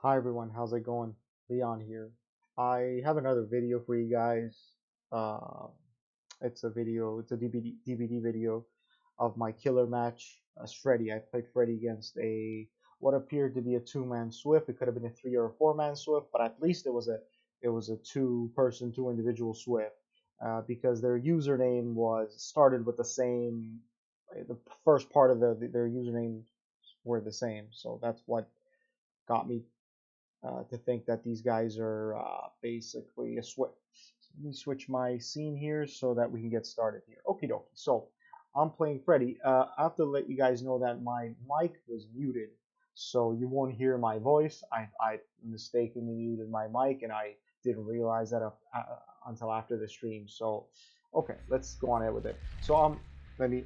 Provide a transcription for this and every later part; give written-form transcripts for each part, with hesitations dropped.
Hi everyone, how's it going? Leon here. I have another video for you guys. Uh, it's a DVD video of my killer match as Freddy. I played Freddy against what appeared to be a two-man SWF. It could have been a three or a four-man SWF, but at least it was a two-person, two individual SWF because their username started with the same. The first part of their username were the same, so that's what got me to think that these guys are basically a switch. So let me switch my scene here so that we can get started here. Okie dokie. So I'm playing Freddy. I have to let you guys know that my mic was muted, so you won't hear my voice. I mistakenly muted my mic, and I didn't realize that until after the stream. So, okay, let's go on ahead with it. So let me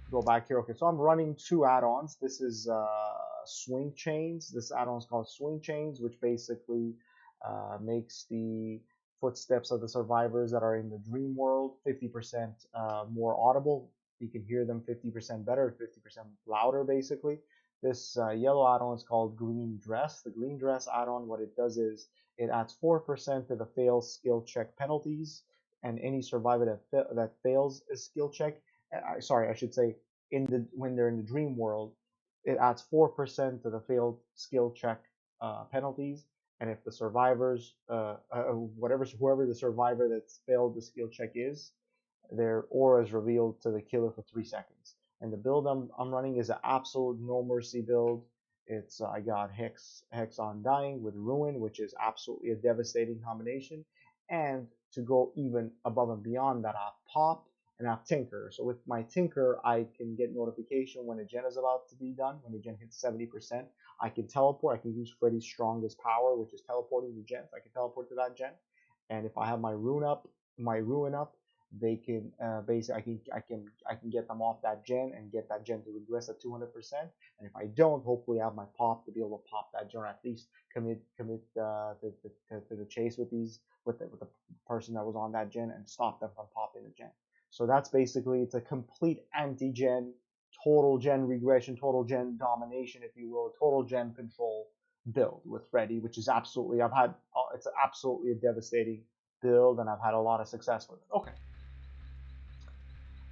go back here. Okay, so I'm running two add-ons. This is swing chains. This add-on is called swing chains, which basically makes the footsteps of the survivors that are in the dream world 50% more audible. You can hear them 50% better, 50% louder, basically. This yellow add-on is called green dress. The green dress add-on, what it does is it adds 4% to the fail skill check penalties, and any survivor that fails a skill check, sorry, I should say, when they're in the dream world, it adds 4% to the failed skill check penalties. And if the survivors, whoever the survivor that's failed the skill check is, their aura is revealed to the killer for 3 seconds. And the build I'm running is an absolute no mercy build. It's I got Hex on Dying with Ruin, which is absolutely a devastating combination. And to go even above and beyond that, I have Pop and I have Tinker. So with my Tinker, I can get notification when a gen is about to be done. When the gen hits 70%, I can teleport. I can use Freddy's strongest power, which is teleporting the gens. I can teleport to that gen. And if I have my Ruin up, they can basically I can get them off that gen and get that gen to regress at 200%. And if I don't, hopefully I have my pop to be able to pop that gen, or at least commit to the chase with the person that was on that gen and stop them from popping the gen. So that's basically, it's a complete anti-gen, total gen regression, total gen domination, if you will, total gen control build with Freddy, which is absolutely, it's absolutely a devastating build, and I've had a lot of success with it. Okay.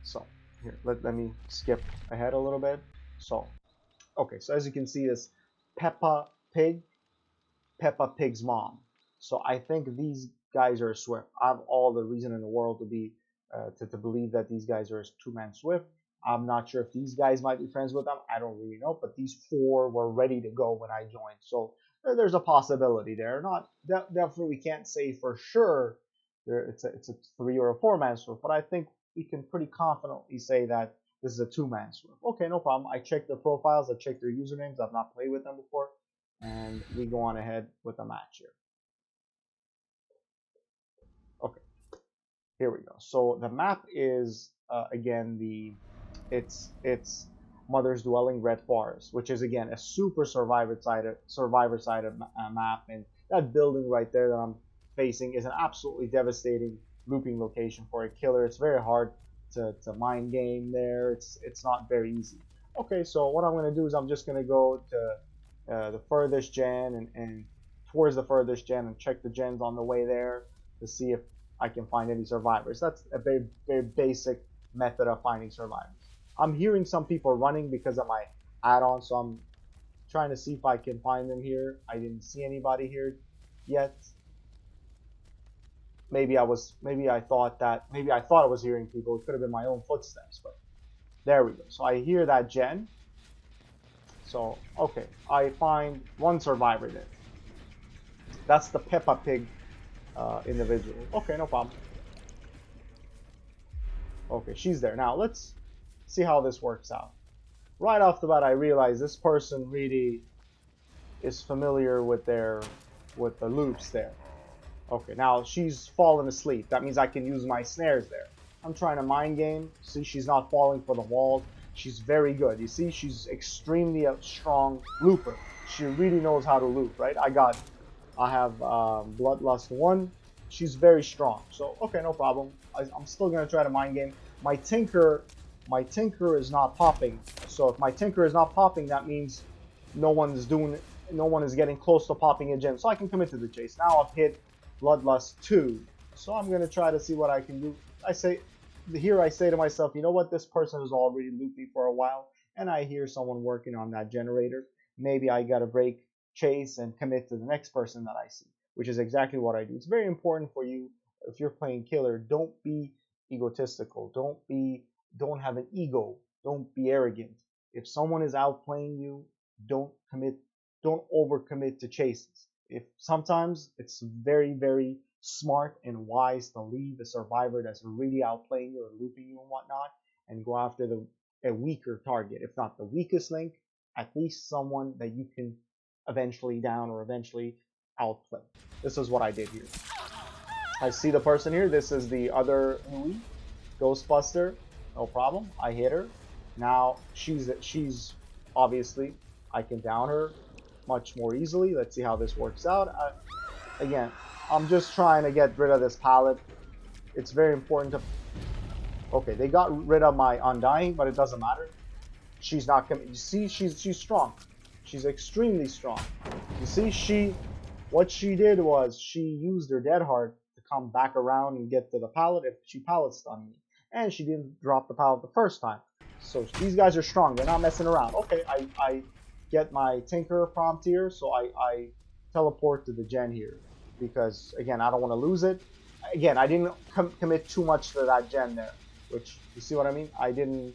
So here, let me skip ahead a little bit. So, okay, so as you can see, this Peppa Pig, Peppa Pig's mom. So I think these guys are a SWF. I have all the reason in the world to be to believe that these guys are a two-man SWF. I'm not sure if these guys might be friends with them. I don't really know, but these four were ready to go when I joined. So there's a possibility there. Not definitely, we can't say for sure it's a three or a four-man SWF, but I think we can pretty confidently say that this is a two-man SWF. Okay, no problem. I checked their profiles. I checked their usernames. I've not played with them before, and we go on ahead with the match here. Okay, here we go. So the map is again it's Mother's Dwelling Red Forest, which is again a super survivor-sided map, and that building right there that I'm facing is an absolutely devastating looping location for a killer. It's very hard to mind game there. It's not very easy. Okay, so what I'm going to do is I'm just going to go to the furthest gen and towards the furthest gen and check the gens on the way there to see if I can find any survivors. That's a very, very basic method of finding survivors. I'm hearing some people running because of my add-on, so I'm trying to see if I can find them here. I didn't see anybody here yet. Maybe I thought I was hearing people. It could have been my own footsteps, but there we go. So I hear that gen. So okay, I find one survivor there. That's the Peppa Pig individual. Okay, no problem. Okay, she's there. Now let's see how this works out. Right off the bat, I realize this person really is familiar with the loops there. Okay, now she's fallen asleep. That means I can use my snares there. I'm trying to mind game. See, she's not falling for the wall. She's very good. You see, she's extremely a strong looper. She really knows how to loop, right? I have Bloodlust 1. She's very strong. So, okay, no problem. I'm still going to try to mind game. My Tinker is not popping. So if my Tinker is not popping, that means no one's doing no one is getting close to popping a gem, so I can commit to the chase. Now I've hit Bloodlust 2, so I'm going to try to see what I can do. I say to myself, you know what, this person is already loopy for a while, and I hear someone working on that generator. Maybe I got to break chase and commit to the next person that I see, which is exactly what I do. It's very important for you, if you're playing killer, don't be egotistical. Don't have an ego. Don't be arrogant. If someone is outplaying you, don't commit, don't overcommit to chases. If sometimes it's very, very smart and wise to leave the survivor that's really outplaying you or looping you and whatnot, and go after a weaker target. If not the weakest link, at least someone that you can eventually down or eventually outplay. This is what I did here. I see the person here. This is the other Nui, Ghostbuster. No problem. I hit her. Now she's obviously, I can down her much more easily. Let's see how this works out. Again, I'm just trying to get rid of this pallet. It's very important to... Okay, they got rid of my Undying, but it doesn't matter. She's not coming. You see, she's strong. She's extremely strong. You see, what she did was she used her Dead Heart to come back around and get to the pallet if she pallet stunned me. And she didn't drop the pallet the first time. So these guys are strong. They're not messing around. Okay, I get my Tinker prompt here, so I teleport to the gen here. Because, again, I don't want to lose it. Again, I didn't commit too much to that gen there. Which, you see what I mean? I didn't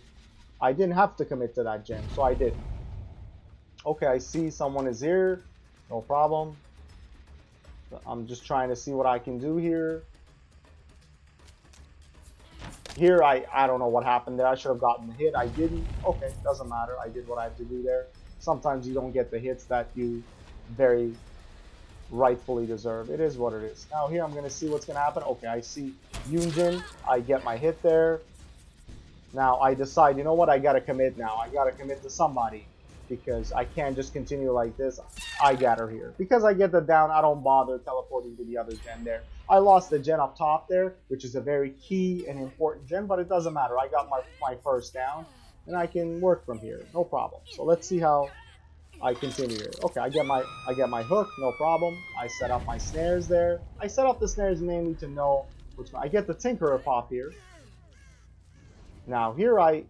have to commit to that gen, so I did. Okay, I see someone is here. No problem. I'm just trying to see what I can do here. Here, I don't know what happened there. I should have gotten the hit. I didn't. Okay, doesn't matter. I did what I had to do there. Sometimes you don't get the hits that you very rightfully deserve. It is what it is. Now here, I'm going to see what's going to happen. Okay, I see Yunjin. I get my hit there. Now I decide, you know what, I got to commit now. I got to commit to somebody. Because I can't just continue like this. I got her here. Because I get the down, I don't bother teleporting to the other gen there. I lost the gen up top there, which is a very key and important gen, but it doesn't matter. I got my first down, and I can work from here. No problem. So let's see how I continue here. Okay, I get my hook, no problem. I set up my snares there. I set up the snares mainly to know which one. I get the Tinkerer pop here. Now here I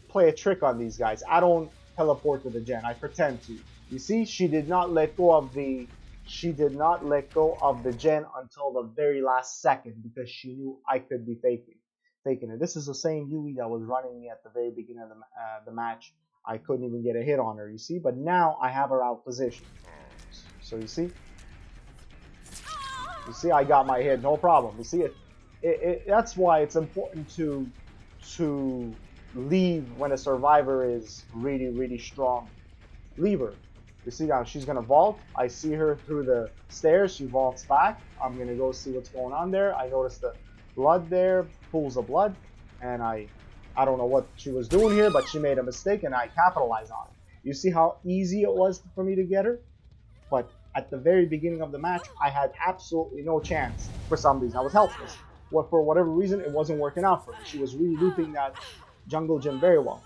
play a trick on these guys. I don't teleport to the gen. I pretend to. You see, she did not let go of the gen until the very last second because she knew I could be faking it. This is the same Yui that was running me at the very beginning of the match. I couldn't even get a hit on her, you see, but now I have her out positioned. So you see, I got my hit, no problem. You see it. That's why it's important to leave when a survivor is really, really strong. Leave her. You see now she's gonna vault. I see her through the stairs. She vaults back. I'm gonna go see what's going on there. I noticed the blood there, pools of blood, and I don't know what she was doing here, but she made a mistake and I capitalized on it. You see how easy it was for me to get her? But at the very beginning of the match, I had absolutely no chance for some reason. I was helpless. For whatever reason, it wasn't working out for me. She was really looping that jungle gym very well.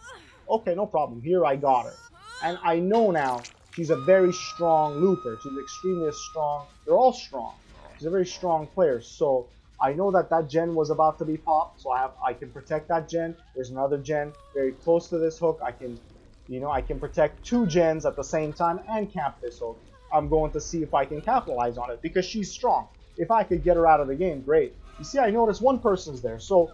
Okay, no problem. Here I got her. And I know now she's a very strong looper. She's extremely strong. They're all strong. She's a very strong player. So I know that gen was about to be popped. So I can protect that gen. There's another gen very close to this hook. I can protect two gens at the same time and camp this hook. I'm going to see if I can capitalize on it because she's strong. If I could get her out of the game, great. You see, I noticed one person's there. So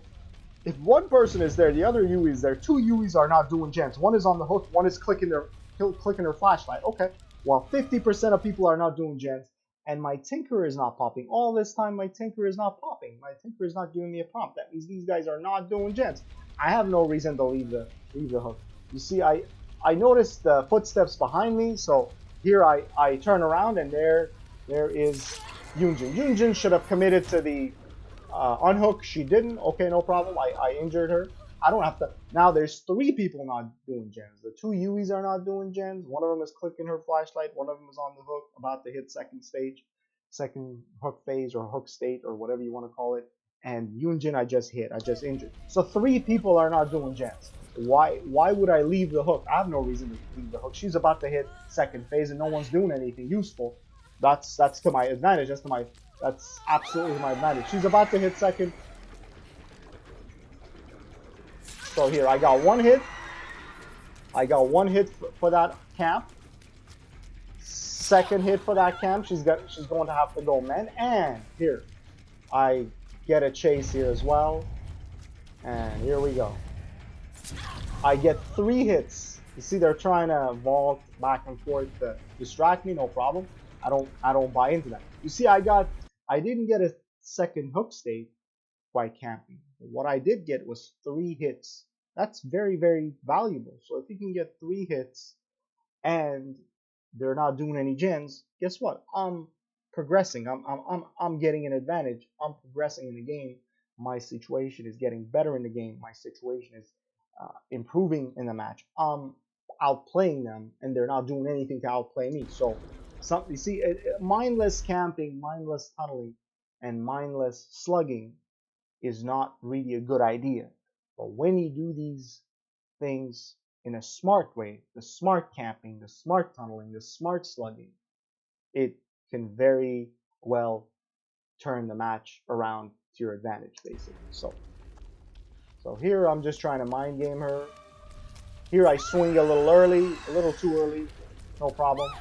if one person is there, the other Yui is there. Two Yuis are not doing gens. One is on the hook. One is clicking their flashlight. Okay. Well, 50% of people are not doing gens, and my Tinker is not popping. All this time, my Tinker is not popping. My Tinker is not giving me a prompt. That means these guys are not doing gens. I have no reason to leave the hook. You see, I noticed the footsteps behind me, so here I turn around, and there is Yunjin. Yunjin should have committed to the unhook. She didn't. Okay, no problem. I injured her. I don't have to. Now there's three people not doing gens. The two Yuis are not doing gens. One of them is clicking her flashlight. One of them is on the hook, about to hit second hook phase or hook state or whatever you want to call it. And Yunjin I just hit. I just injured. So three people are not doing gens. Why would I leave the hook? I have no reason to leave the hook. She's about to hit second phase and no one's doing anything useful. That's to my advantage. That's absolutely my advantage. She's about to hit second. So here I got one hit. I got one hit for that camp. Second hit for that camp. She's going to have to go men. And here I get a chase here as well. And here we go. I get 3 hits. You see, they're trying to vault back and forth to distract me. No problem. I don't buy into that. You see, I didn't get a second hook state by camping. What I did get was 3 hits. That's very, very valuable. So if you can get 3 hits and they're not doing any gens, guess what? I'm progressing. I'm getting an advantage. I'm progressing in the game. My situation is getting better in the game. My situation is improving in the match. I'm outplaying them, and they're not doing anything to outplay me. So, you see, mindless camping, mindless tunneling, and mindless slugging is not really a good idea. But when you do these things in a smart way, the smart camping, the smart tunneling, the smart slugging, it can very well turn the match around to your advantage, basically. So here I'm just trying to mind game her. Here I swing a little early, a little too early, no problem.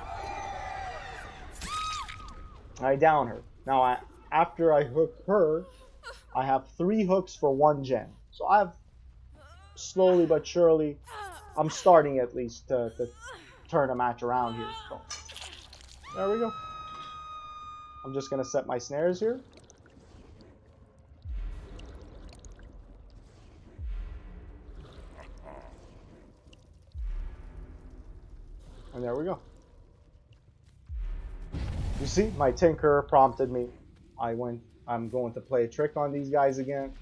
I down her. Now after I hook her, I have 3 hooks for 1 gen. So I've slowly but surely, I'm starting at least to turn a match around here. So there we go. I'm just gonna set my snares here. And there we go. You see, my Tinker prompted me. I'm going to play a trick on these guys again.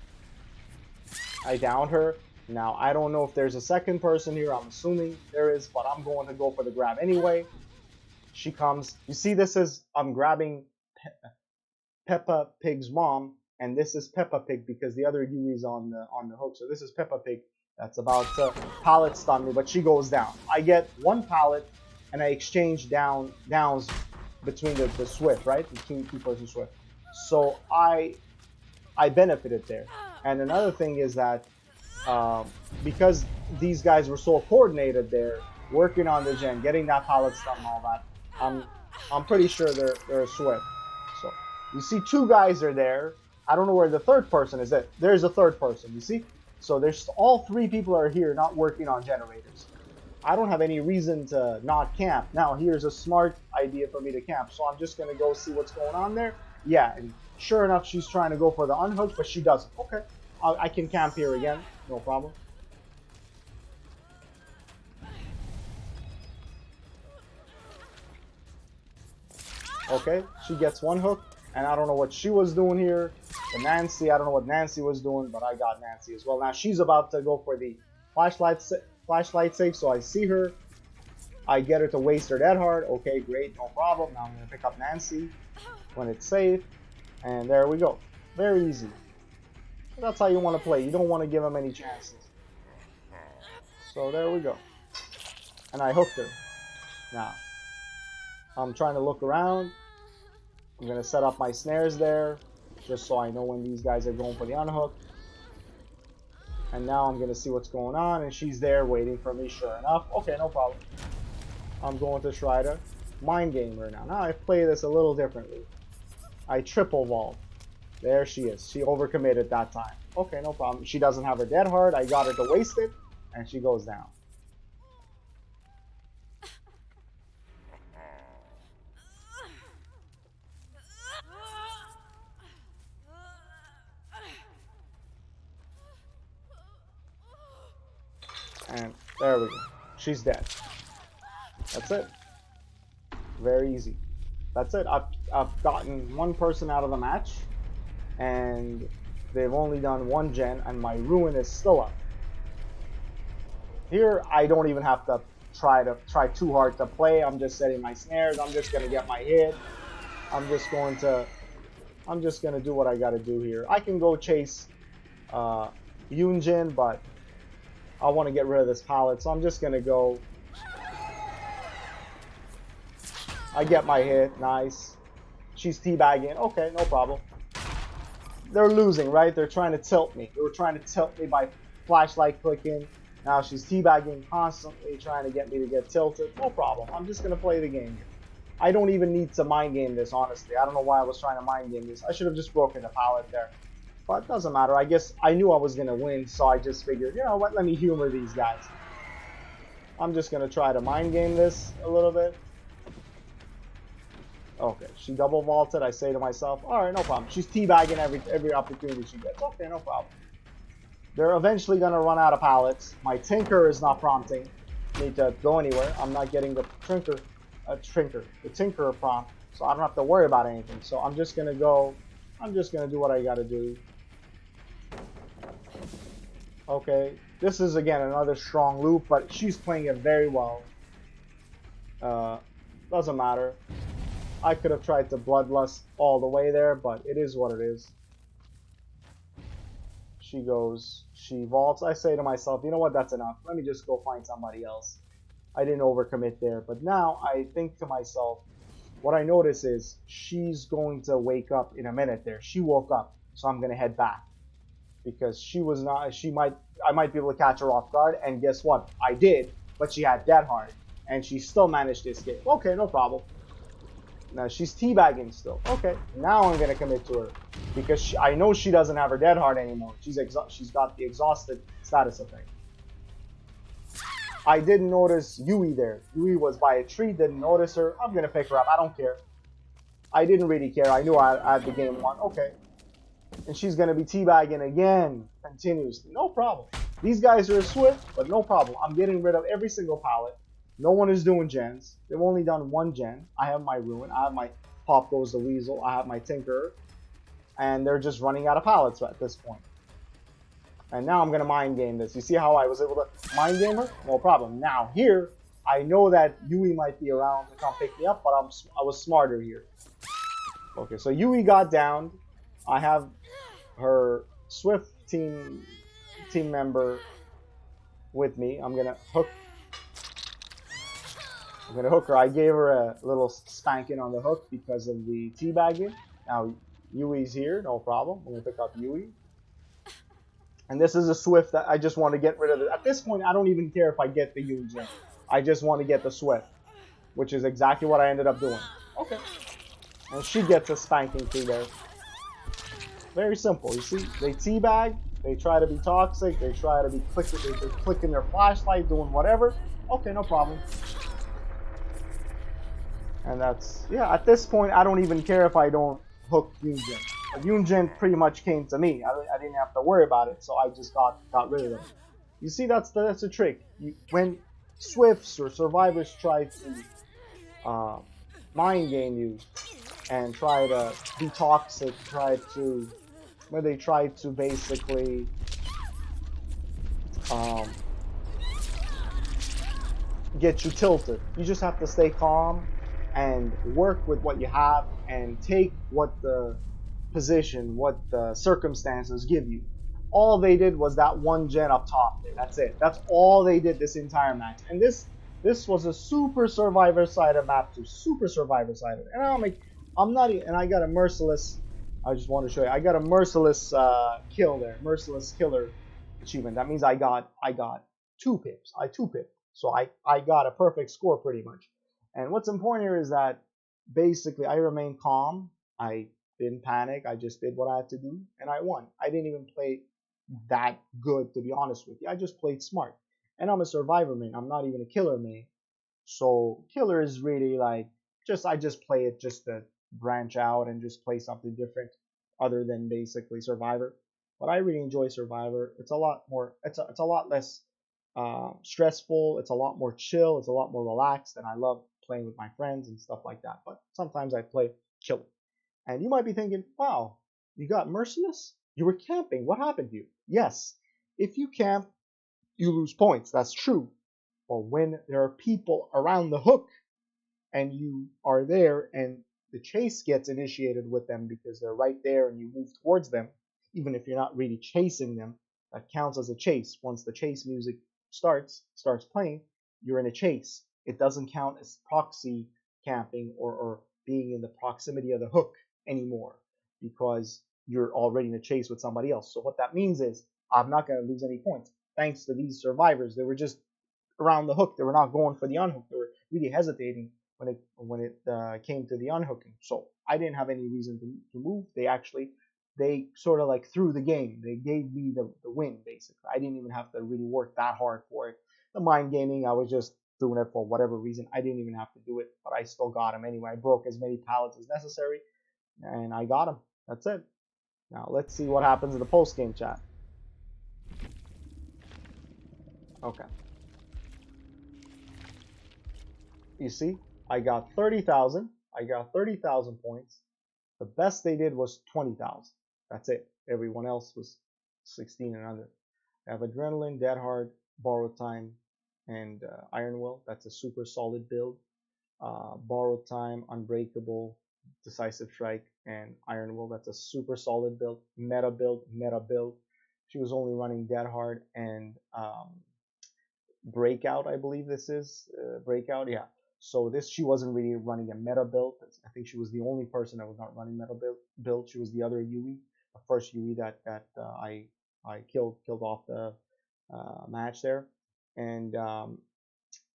I downed her. Now, I don't know if there's a second person here. I'm assuming there is, but I'm going to go for the grab anyway. She comes. You see, I'm grabbing Peppa Pig's mom, and this is Peppa Pig because the other Yui's on the hook. So this is Peppa Pig that's about to pallet stun me, but she goes down. I get 1 pallet, and I exchange downs between the SWF, right? The 2-person SWF. So I benefited there. And another thing is that because these guys were so coordinated there, working on the gen, getting that pallet stun and all that, I'm pretty sure they're a SWF. So you see 2 guys are there. I don't know where the 3rd person is. There's a 3rd person, you see? So there's all 3 people are here not working on generators. I don't have any reason to not camp. Now here's a smart idea for me to camp. So I'm just gonna go see what's going on there. Yeah, and sure enough, she's trying to go for the unhook, but she doesn't. Okay, I can camp here again, no problem. Okay, she gets 1 hook, and I don't know what she was doing here. The Nancy, I don't know what Nancy was doing, but I got Nancy as well. Now she's about to go for the flashlight save, so I see her. I get her to waste her dead hard. Okay, great, no problem. Now I'm going to pick up Nancy when it's safe. And there we go. Very easy. That's how you want to play. You don't want to give them any chances. So there we go. And I hooked her. Now, I'm trying to look around. I'm going to set up my snares there, just so I know when these guys are going for the unhook. And now I'm going to see what's going on, and she's there waiting for me, sure enough. Okay, no problem. I'm going to try to mind game her now. Now I play this a little differently. I triple vault. There she is. She overcommitted that time. Okay, no problem. She doesn't have her dead hard. I got her to waste it, and she goes down. And there we go. She's dead. That's it. Very easy. That's it. I've gotten 1 person out of the match, and they've only done 1 gen, and my ruin is still up. Here, I don't even have to try too hard to play. I'm just setting my snares. I'm just gonna get my hit. I'm just gonna do what I gotta do here. I can go chase Yunjin, but I want to get rid of this pallet, so I'm just gonna go. I get my hit. Nice. She's teabagging. Okay, no problem. They're losing, right? They're trying to tilt me. They were trying to tilt me by flashlight clicking. Now she's teabagging constantly, trying to get me to get tilted. No problem. I'm just gonna play the game. I don't even need to mind game this, honestly. I don't know why I was trying to mind game this. I should have just broken the pallet there. But it doesn't matter. I guess I knew I was gonna win, so I just figured, you know what? Let me humor these guys. I'm just gonna try to mind game this a little bit. Okay, she double vaulted. I say to myself, all right, no problem. She's teabagging every opportunity she gets. Okay, no problem. They're eventually gonna run out of pallets. My tinker is not prompting me to go anywhere. I'm not getting the the tinker prompt, so I don't have to worry about anything. So I'm just gonna go. I'm just gonna do what I gotta do. Okay, this is again another strong loop, but she's playing it very well. Doesn't matter. I could have tried to bloodlust all the way there, but it is what it is. She goes, she vaults. I say to myself, you know what, that's enough. Let me just go find somebody else. I didn't overcommit there. But now I think to myself, what I notice is she's going to wake up in a minute there. She woke up, so I'm going to head back. Because she was not, I might be able to catch her off guard. And guess what? I did, but she had Dead Hard. And she still managed to escape. Okay, no problem. Now she's teabagging still. Okay, now I'm gonna commit to her because I know she doesn't have her Dead Hard anymore. She's got the exhausted status effect. I didn't notice Yui there. Yui was by a tree. Didn't notice her. I'm gonna pick her up. I don't care. I didn't really care. I knew I had the game won. Okay, and she's gonna be teabagging again continuously. No problem. These guys are swift, but no problem. I'm getting rid of every single pallet. No one is doing gens. They've only done one gen. I have my Ruin. I have my Pop Goes the Weasel. I have my Tinker. And they're just running out of pallets at this point. And now I'm going to mind game this. You see how I was able to mind game her? No problem. Now here, I know that Yui might be around to come pick me up, but I was smarter here. Okay, so Yui got downed. I have her Swift team member with me. I'm going to hook her. I gave her a little spanking on the hook because of the teabagging. Now Yui's here, no problem. I'm gonna pick up Yui. And this is a Swift that I just want to get rid of. At this point, I don't even care if I get the Yui gen. I just want to get the Swift, which is exactly what I ended up doing. Okay. And she gets a spanking through there. Very simple. You see, they teabag, they try to be toxic, they try to be clicking their flashlight, doing whatever. Okay, no problem. And that's, yeah, at this point, I don't even care if I don't hook Yunjin. Yunjin pretty much came to me. I didn't have to worry about it, so I just got rid of them. You see, that's the trick. When Swifts or survivors try to mind game you and try to be toxic, when they try to basically get you tilted, you just have to stay calm and work with what you have and take what the position, what the circumstances give you. All they did was that one gen up top there. That's it. That's all they did this entire match. And this was a super survivor sided map too. Super survivor sided. And I'm not even, and I got a merciless, I just want to show you. I got a merciless kill there. Merciless killer achievement. That means I got 2 pips. I 2-pipped. So I got a perfect score pretty much. And what's important here is that basically I remained calm. I didn't panic. I just did what I had to do and I won. I didn't even play that good, to be honest with you. I just played smart. And I'm a survivor main. I'm not even a killer main. So killer is really like I just play it just to branch out and just play something different other than basically survivor. But I really enjoy survivor. It's a lot more. It's a lot less stressful. It's a lot more chill. It's a lot more relaxed, and I love playing with my friends and stuff like that. But sometimes I play chill. And you might be thinking, wow, you got merciless? You were camping. What happened to you? Yes, if you camp, you lose points. That's true. But when there are people around the hook and you are there and the chase gets initiated with them because they're right there and you move towards them, even if you're not really chasing them, that counts as a chase once the chase music starts playing, you're in a chase. It doesn't count as proxy camping or being in the proximity of the hook anymore because you're already in a chase with somebody else. So what that means is I'm not going to lose any points. Thanks to these survivors, they were just around the hook. They were not going for the unhook. They were really hesitating when it came to the unhooking. So I didn't have any reason to move. They sort of like threw the game. They gave me the win basically. I didn't even have to really work that hard for it. The mind gaming, I was just doing it for whatever reason. I didn't even have to do it, but I still got him anyway. I broke as many pallets as necessary, and I got him. That's it. Now let's see what happens in the post game chat. Okay. You see, I got 30,000. I got 30,000 points. The best they did was 20,000. That's it. Everyone else was 16 and under. I have Adrenaline, Dead Hard, Borrowed Time, and Iron Will. That's a super solid build. Borrowed Time, Unbreakable, Decisive Strike, and Iron Will. That's a super solid build. Meta build, meta build. She was only running Dead Hard and Breakout, I believe this is. Breakout, yeah. So she wasn't really running a meta build. I think she was the only person that was not running meta build. She was the other Yui, the first Yui that I killed off the match there. And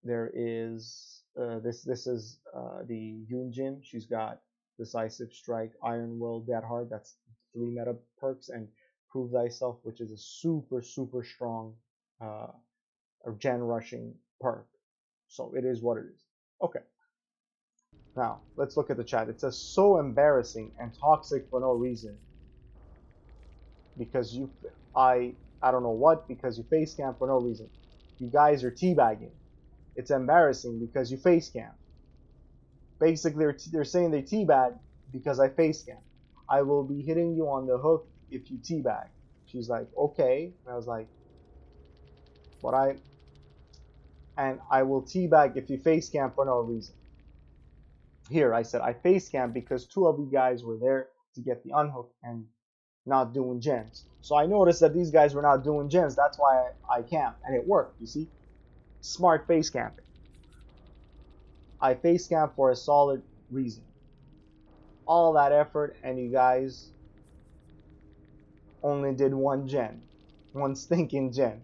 there is this is the Yunjin. She's got Decisive Strike, Iron Will, Dead Hard. That's 3 meta perks, and Prove Thyself, which is a super strong gen rushing perk. So it is what it is. Okay. Now, let's look at the chat. It says, so embarrassing and toxic for no reason. Because I don't know what, because you face camp for no reason. You guys are teabagging. It's embarrassing because you face camp. Basically, they're saying they teabag because I face camp. I will be hitting you on the hook if you teabag. She's like, okay. And I was like, and I will teabag if you face camp for no reason. Here, I said I face camp because 2 of you guys were there to get the unhook and not doing gens. So I noticed that these guys were not doing gens. That's why I camped, and it worked. You see, smart face camping. I face camp for a solid reason. All that effort, and you guys only did 1 gen, 1 stinking gen.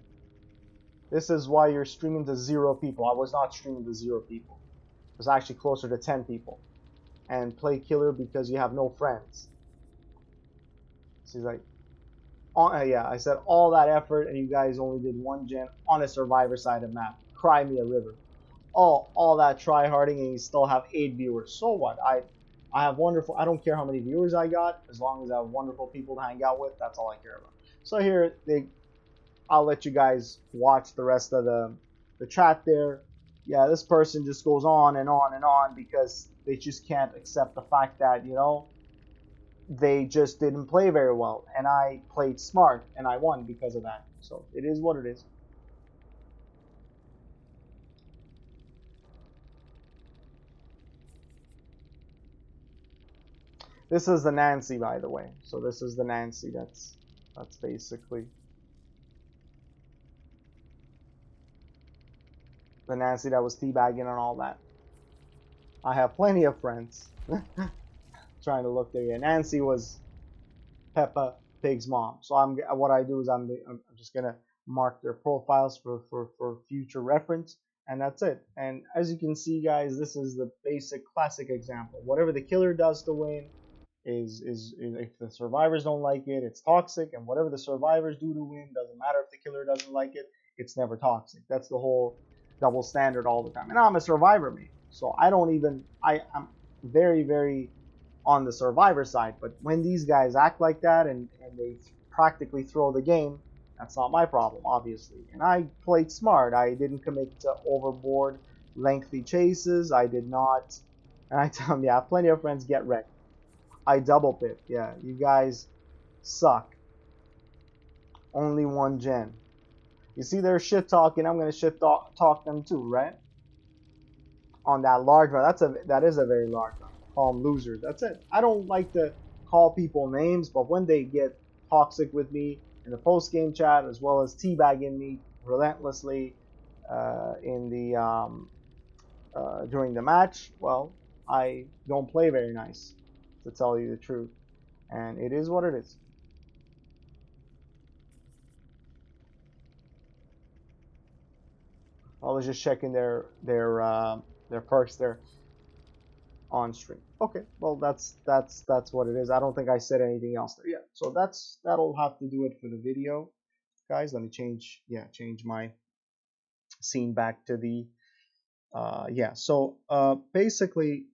This is why you're streaming to 0 people. I was not streaming to 0 people. It was actually closer to 10 people. And play killer because you have no friends. She's like, yeah, I said all that effort and you guys only did 1 gen on a survivor side of map. Cry me a river. All that try harding and you still have 8 viewers. So what? I have wonderful, I don't care how many viewers I got, as long as I have wonderful people to hang out with, that's all I care about. So here, I'll let you guys watch the rest of the chat there. Yeah, this person just goes on and on and on because they just can't accept the fact that, you know, they just didn't play very well. And I played smart and I won because of that. So it is what it is. This is the Nancy, by the way. So this is the Nancy that's basically the Nancy that was teabagging and all that. I have plenty of friends. Trying to look there. Yeah, Nancy was Peppa Pig's mom. So what I do is I'm just gonna mark their profiles for future reference, and that's it. And as you can see, guys, this is the basic classic example. Whatever the killer does to win is if the survivors don't like it, it's toxic, and whatever the survivors do to win doesn't matter if the killer doesn't like it, it's never toxic. That's the whole double standard all the time. And I'm a survivor mate, so I'm very on the survivor side. But when these guys act like that and they practically throw the game, that's not my problem, obviously. And I played smart. I didn't commit to overboard lengthy chases. I did not. And I tell them, yeah, plenty of friends get wrecked. I double pip. Yeah, you guys suck. Only 1 gen. You see, they're shit talking. I'm gonna shit talk them too, right? On that large one. That is a very large one. Call them losers. That's it. I don't like to call people names, but when they get toxic with me in the post game chat as well as teabagging me relentlessly in the during the match, well, I don't play very nice, to tell you the truth, and it is what it is. I was just checking their perks there on stream. Okay, well that's what it is. I don't think I said anything else there. Yeah, so that'll have to do it for the video, guys. Let me change my scene back to the yeah. So basically,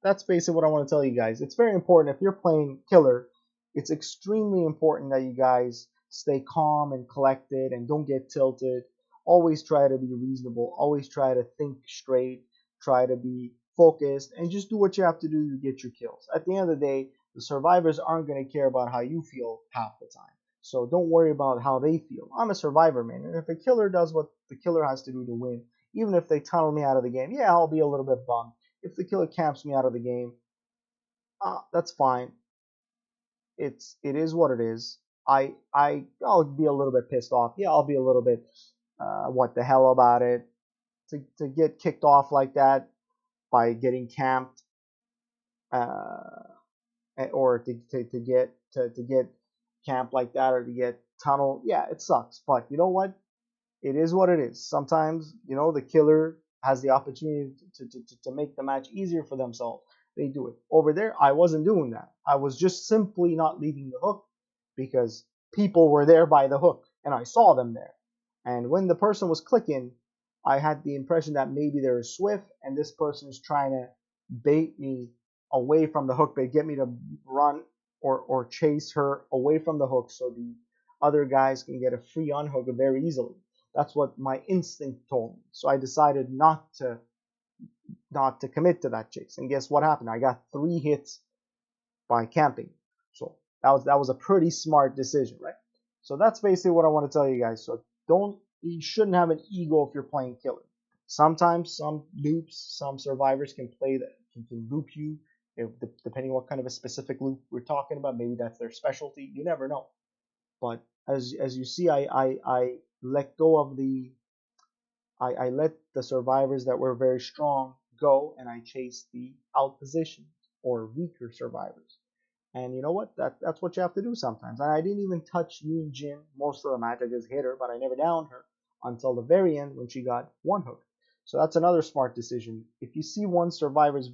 that's basically what I want to tell you guys. It's very important if you're playing killer. It's extremely important that you guys stay calm and collected and don't get tilted. Always try to be reasonable. Always try to think straight. Try to be focused and just do what you have to do to get your kills. At the end of the day, the survivors aren't going to care about how you feel half the time. So don't worry about how they feel. I'm a survivor, man. And if a killer does what the killer has to do to win, even if they tunnel me out of the game, yeah, I'll be a little bit bummed. If the killer camps me out of the game, that's fine. It is what it is. I'll be a little bit pissed off. Yeah, I'll be a little bit what the hell about it. To get kicked off like that by getting camped, uh, or to get camped like that, or to get tunneled. Yeah, it sucks. But you know what? It is what it is. Sometimes, the killer has the opportunity to make the match easier for themselves. They do it. Over there, I wasn't doing that. I was just simply not leaving the hook because people were there by the hook and I saw them there. And when the person was clicking, I had the impression that maybe they're SWF and this person is trying to bait me away from the hook, but get me to run or chase her away from the hook so the other guys can get a free unhook very easily. That's what my instinct told me. So I decided not to commit to that chase. And guess what happened? I got 3 hits by camping. So that was a pretty smart decision, right? So that's basically what I want to tell you guys. So you shouldn't have an ego if you're playing killer. Sometimes some loops, some survivors can play that can loop you. Depending on what kind of a specific loop we're talking about, maybe that's their specialty. You never know. But as you see, I let go of I let the survivors that were very strong go, and I chased the outpositioned or weaker survivors. And you know what? That's what you have to do sometimes. And I didn't even touch Yoon Jin most of the match. I just hit her, but I never downed her until the very end when she got one hook. So that's another smart decision. If you see one survivor is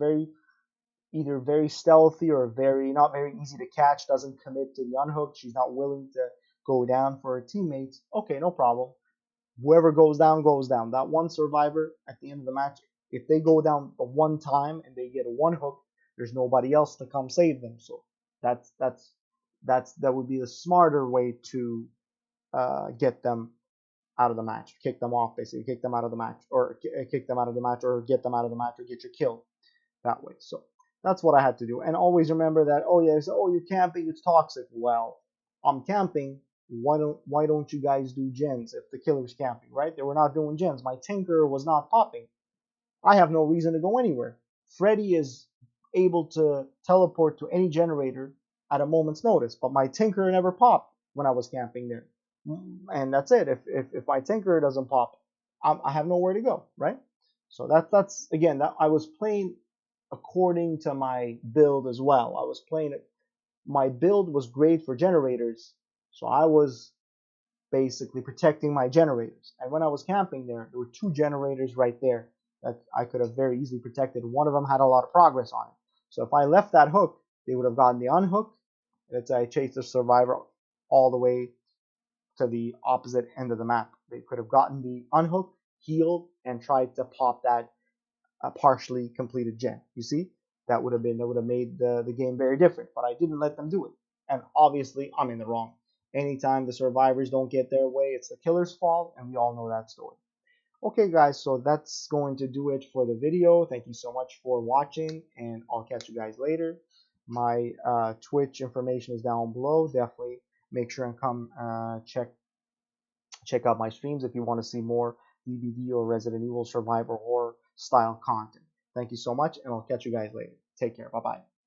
either very stealthy or not very easy to catch, doesn't commit to the unhook, she's not willing to go down for her teammates, okay, no problem. Whoever goes down goes down. That one survivor at the end of the match, if they go down the one time and they get a one hook, there's nobody else to come save them. So that would be the smarter way to get them out of the match, kick them off, basically kick them out of the match, or kick them out of the match, or get them out of the match, or get your kill that way. So that's what I had to do. And always remember that, oh yeah, you're camping, it's toxic. Well, I'm camping. Why don't you guys do gens if the killer's camping, right? They were not doing gens. My tinker was not popping. I have no reason to go anywhere. Freddy is able to teleport to any generator at a moment's notice, but my tinker never popped when I was camping there. And that's it. If my tinker doesn't pop, I have nowhere to go, right? So that's again, that I was playing according to my build as well. I was playing it. My build was great for generators, so I was basically protecting my generators. And when I was camping there were 2 generators right there that I could have very easily protected. One of them had a lot of progress on it. So if I left that hook, they would have gotten the unhook. Let's say I chased the survivor all the way to the opposite end of the map. They could have gotten the unhook, healed, and tried to pop that partially completed gen. You see, that would have made the game very different. But I didn't let them do it, and obviously I'm in the wrong. Anytime the survivors don't get their way, it's the killer's fault, and we all know that story. Okay, guys, so that's going to do it for the video. Thank you so much for watching, and I'll catch you guys later. My Twitch information is down below. Definitely make sure and come check out my streams if you want to see more DVD or Resident Evil Survivor horror style content. Thank you so much, and I'll catch you guys later. Take care. Bye-bye.